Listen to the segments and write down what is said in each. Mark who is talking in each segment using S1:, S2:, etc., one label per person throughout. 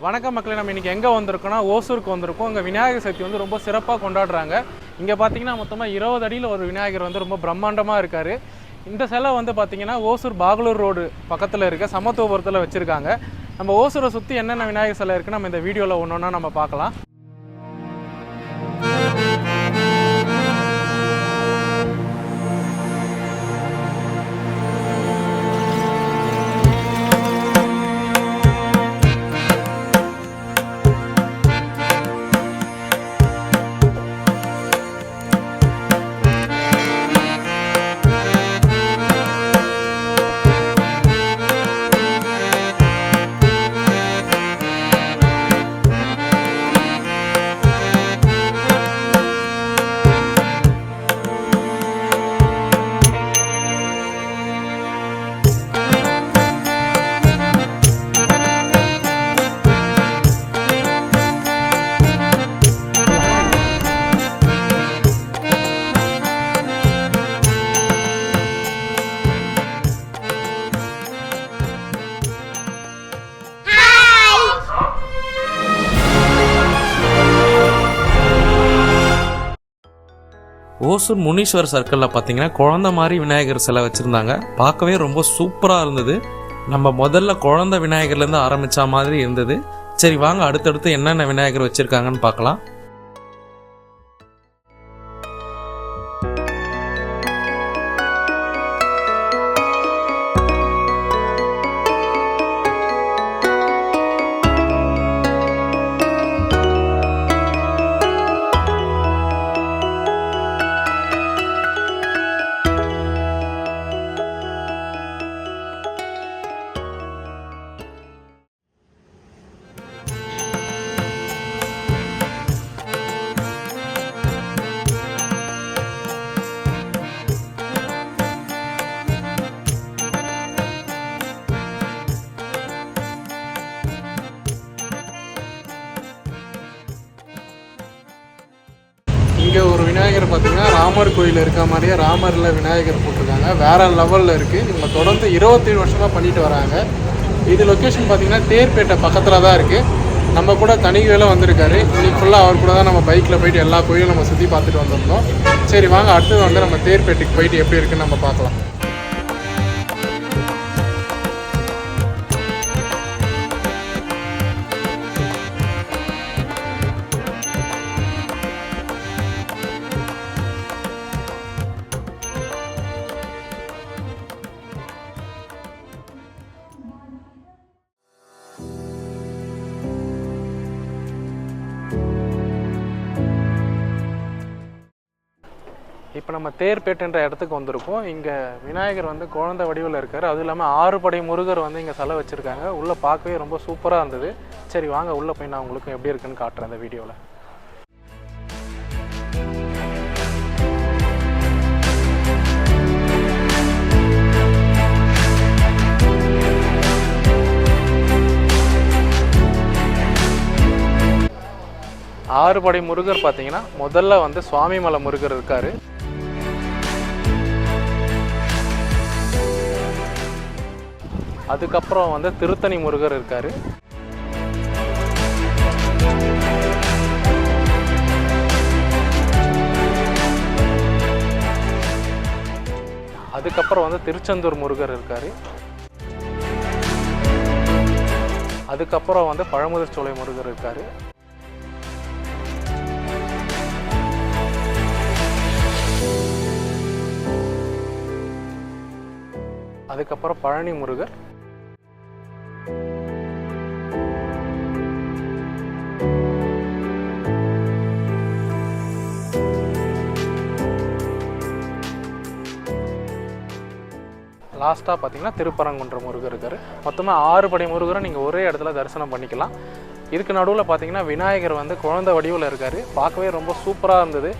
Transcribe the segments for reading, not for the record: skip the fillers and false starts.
S1: வணக்கம் மக்களே, நம்ம இன்றைக்கி எங்கே வந்திருக்கோம்னா ஓசூருக்கு வந்திருக்கோம். இங்கே விநாயகர் சதுர்த்தி வந்து ரொம்ப சிறப்பாக கொண்டாடுறாங்க. இங்கே பார்த்தீங்கன்னா மொத்தமாக 20 அடியில் ஒரு விநாயகர் வந்து ரொம்ப பிரம்மாண்டமாக இருக்கார். இந்த சிலை வந்து பார்த்திங்கன்னா ஓசூர் பாகலூர் ரோடு பக்கத்தில் இருக்க சமத்துவபுரத்தில் வச்சுருக்காங்க. நம்ம ஓசூரை சுற்றி என்னென்ன விநாயகர் சிலை இருக்குன்னு நம்ம இந்த வீடியோவில் ஒன்று ஒன்றா நம்ம பார்க்கலாம். ஓசூர் முனீஸ்வர் சர்க்கிளில் பார்த்தீங்கன்னா குழந்தை மாதிரி விநாயகர் சிலை வச்சுருந்தாங்க. பார்க்கவே ரொம்ப சூப்பராக இருந்தது. நம்ம முதல்ல குழந்தை விநாயகர்லேருந்து ஆரம்பித்த மாதிரி இருந்தது. சரி வாங்க அடுத்தடுத்து என்னென்ன விநாயகர் வச்சுருக்காங்கன்னு பார்க்கலாம். இங்கே ஒரு விநாயகர் பார்த்தீங்கன்னா ராமர் கோயில் இருக்க மாதிரியே ராமரில் விநாயகர் போட்டிருக்காங்க. வேறு லெவலில் இருக்குது. இவங்க தொடர்ந்து 27 வருஷமாக பண்ணிட்டு வராங்க. இது லொக்கேஷன் பார்த்தீங்கன்னா தேர்பேட்டை பக்கத்தில் தான் இருக்குது. நம்ம கூட தனிவேல வந்திருக்காரு. இன்னைக்கு ஃபுல்லாக அவர் கூட தான் நம்ம பைக்கில் போயிட்டு எல்லா கோயிலும் நம்ம சுற்றி பார்த்துட்டு வந்திருந்தோம். சரி வாங்க அடுத்தது வந்து நம்ம தேர்பேட்டைக்கு போயிட்டு எப்படி இருக்குன்னு நம்ம பார்க்கலாம். இப்போ நம்ம தேர்பேட்டுன்ற இடத்துக்கு வந்திருக்கோம். இங்கே விநாயகர் வந்து குழந்தை வடிவில் இருக்கார். அதுவும் இல்லாமல் 6 படை முருகர் வந்து இங்கே சிலை வச்சுருக்காங்க. உள்ளே பார்க்கவே ரொம்ப சூப்பராக இருந்தது. சரி வாங்க உள்ளே போய் நான் உங்களுக்கு எப்படி இருக்குன்னு காட்டுறேன் அந்த வீடியோவில். ஆறு படை முருகர் பார்த்தீங்கன்னா முதல்ல வந்து சுவாமிமலை முருகர் இருக்கார். அதுக்கப்புறம் வந்து திருத்தணி முருகர் இருக்கார். அதுக்கப்புறம் வந்து திருச்செந்தூர் முருகர் இருக்கார். அதுக்கப்புறம் வந்து பழமுதிர்ச்சோலை முருகர் இருக்கார். அதுக்கப்புறம் பழனி முருகர். லாஸ்ட்டாக பார்த்தீங்கன்னா திருப்பரங்குன்ற முருகர் இருக்கார். மொத்தமாக 6 படை முருகரை நீங்கள் ஒரே இடத்துல தரிசனம் பண்ணிக்கலாம். இதுக்கு நடுவில் பார்த்தீங்கன்னா விநாயகர் வந்து குழந்தை வடிவில் இருக்கார். பார்க்கவே ரொம்ப சூப்பராக இருந்தது.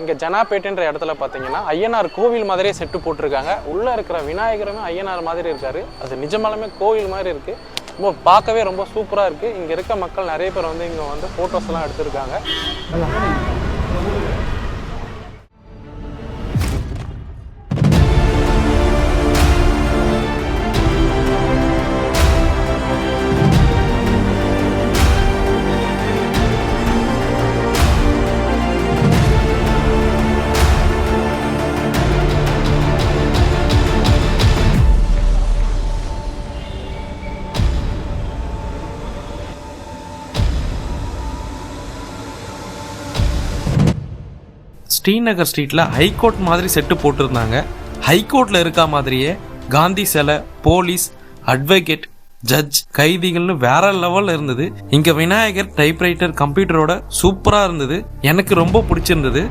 S1: இங்கே ஜனாப்பேட்டுன்ற இடத்துல பார்த்தீங்கன்னா ஐயனார் கோவில் மாதிரியே செட்டு போட்டிருக்காங்க. உள்ளே இருக்கிற விநாயகருமே ஐயனார் மாதிரி இருக்காரு. அது நிஜமாலுமே கோவில் மாதிரி இருக்குது. ரொம்ப பார்க்கவே ரொம்ப சூப்பராக இருக்குது. இங்கே இருக்க மக்கள் நிறைய பேர் வந்து இங்கே வந்து ஃபோட்டோஸ்லாம் எடுத்திருக்காங்க.
S2: ஸ்ரீநகர் ஸ்ட்ரீட்டில் ஹைகோர்ட் மாதிரி செட்டு போட்டிருந்தாங்க. ஹைகோர்ட்டில் இருக்க மாதிரியே காந்தி சிலை, போலீஸ், அட்வொகேட், ஜட்ஜ், கைதிகள்னு வேற லெவலில் இருந்தது. இங்கே விநாயகர் டைப்ரைட்டர் கம்ப்யூட்டரோட சூப்பராக இருந்தது. எனக்கு ரொம்ப பிடிச்சிருந்தது.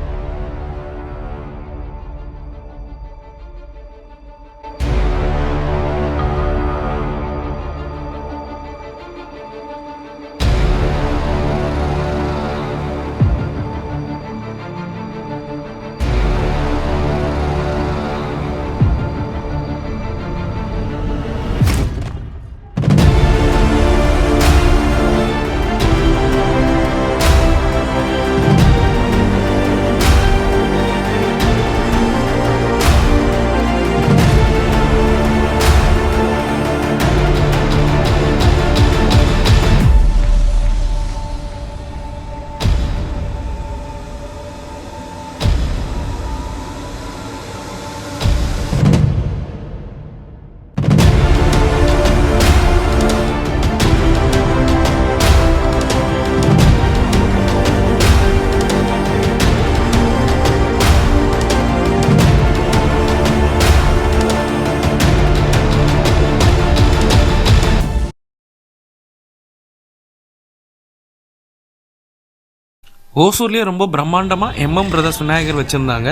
S2: ஓசூர்லேயே ரொம்ப பிரம்மாண்டமாக MM பிரதர்ஸ் விநாயகர் வச்சுருந்தாங்க.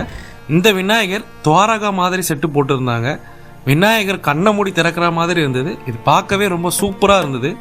S2: இந்த விநாயகர் துவாரகா மாதிரி செட்டு போட்டிருந்தாங்க. விநாயகர் கண்ணை மூடி திறக்கிற மாதிரி இருந்தது. இது பார்க்கவே ரொம்ப சூப்பராக இருந்தது.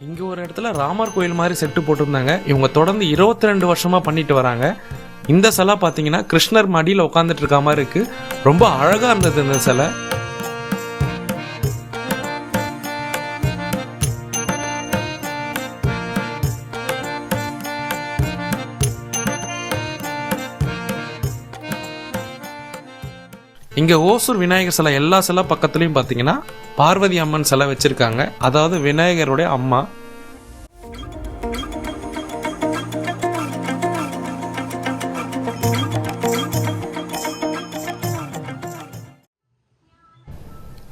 S2: இங்கே ஒரு இடத்துல ராமர் கோயில் மாதிரி செட்டு போட்டிருந்தாங்க. இவங்க தொடர்ந்து 22 வருஷமாக பண்ணிட்டு வராங்க. இந்த சிலை பார்த்தீங்கன்னா கிருஷ்ணர் மடியில் உட்காந்துட்டு இருக்க மாதிரி இருக்கு. ரொம்ப அழகாக இருந்தது இந்த சிலை. இங்கே ஓசூர் விநாயகர் சிலை எல்லா சிலை பக்கத்துலையும் பார்த்தீங்கன்னா பார்வதி அம்மன் சிலை வச்சுருக்காங்க. அதாவது விநாயகருடைய அம்மா.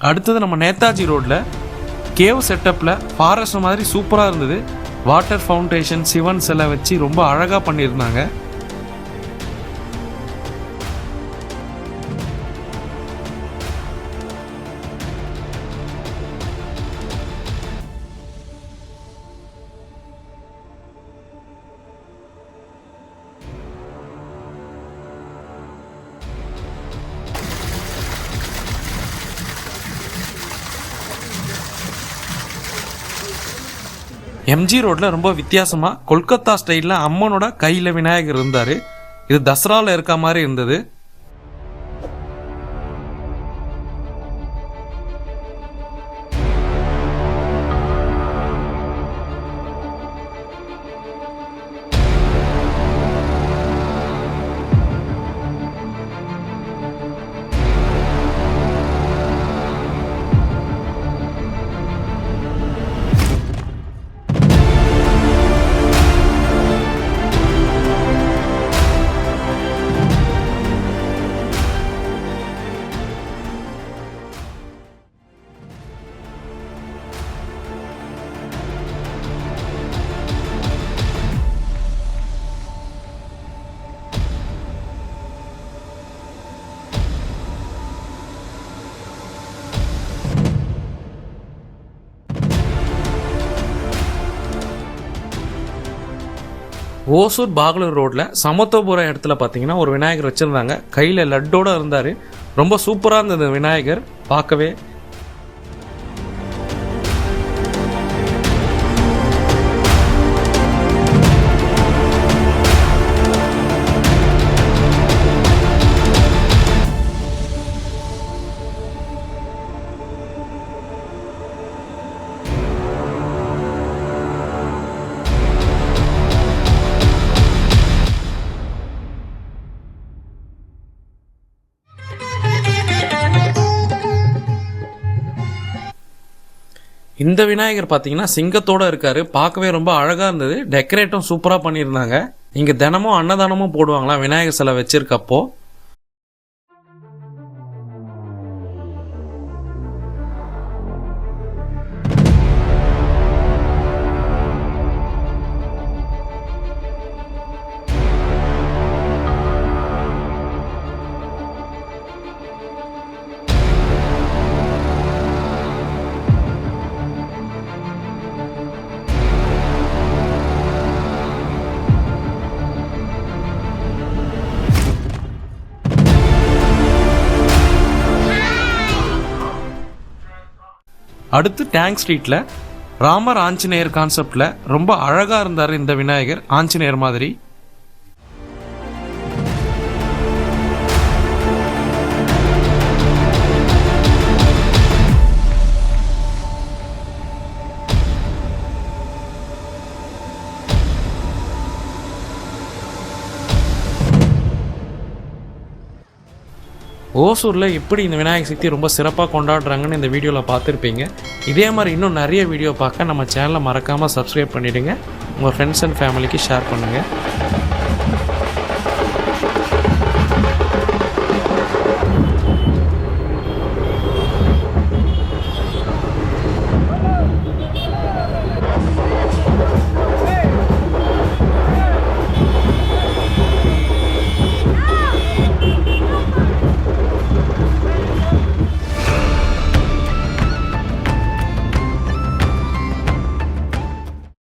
S2: அடுத்தது நம்ம நேதாஜி ரோட்டில் கேவ் செட்டப்பில் ஃபாரஸ்ட் மாதிரி சூப்பராக இருந்தது. வாட்டர் ஃபவுண்டேஷன், சிவன் சிலை வச்சு ரொம்ப அழகாக பண்ணியிருந்தாங்க. MG ரோட்ல ரொம்ப வித்தியாசமா கொல்கத்தா ஸ்டைல்ல அம்மனோட கையில விநாயகர் இருந்தாரு. இது தசரால இருக்க மாதிரி இருந்தது. ஓசூர் பாகலூர் ரோட்டில் சமத்துவபுரம் இடத்துல பார்த்தீங்கன்னா ஒரு விநாயகர் வச்சுருந்தாங்க. கையில் லட்டோடு இருந்தார். ரொம்ப சூப்பராக இருந்தது விநாயகர் பார்க்கவே. இந்த விநாயகர் பார்த்தீங்கன்னா சிங்கத்தோடு இருக்காரு. பார்க்கவே ரொம்ப அழகாக இருந்தது. டெக்கரேட்டும் சூப்பராக பண்ணியிருந்தாங்க. இங்கே தினமும் அன்னதானமும் போடுவாங்களாம் விநாயகர் சிலை வச்சிருக்கப்போ. அடுத்து டேங்க் ஸ்ட்ரீட்டில் ராமர் ஆஞ்சநேயர் கான்செப்டில் ரொம்ப அழகாக இருந்தார் இந்த விநாயகர், ஆஞ்சநேயர் மாதிரி. ஓசூரில் எப்படி இந்த விநாயகர் சதுர்த்தி ரொம்ப சிறப்பாக கொண்டாடுறாங்கன்னு இந்த வீடியோவில் பார்த்துருப்பீங்க. இதே மாதிரி இன்னும் நிறைய வீடியோ பார்க்க நம்ம சேனலை மறக்காமல் சப்ஸ்கிரைப் பண்ணிவிடுங்க. உங்கள் ஃப்ரெண்ட்ஸ் அண்ட் ஃபேமிலிக்கு ஷேர் பண்ணுங்கள்.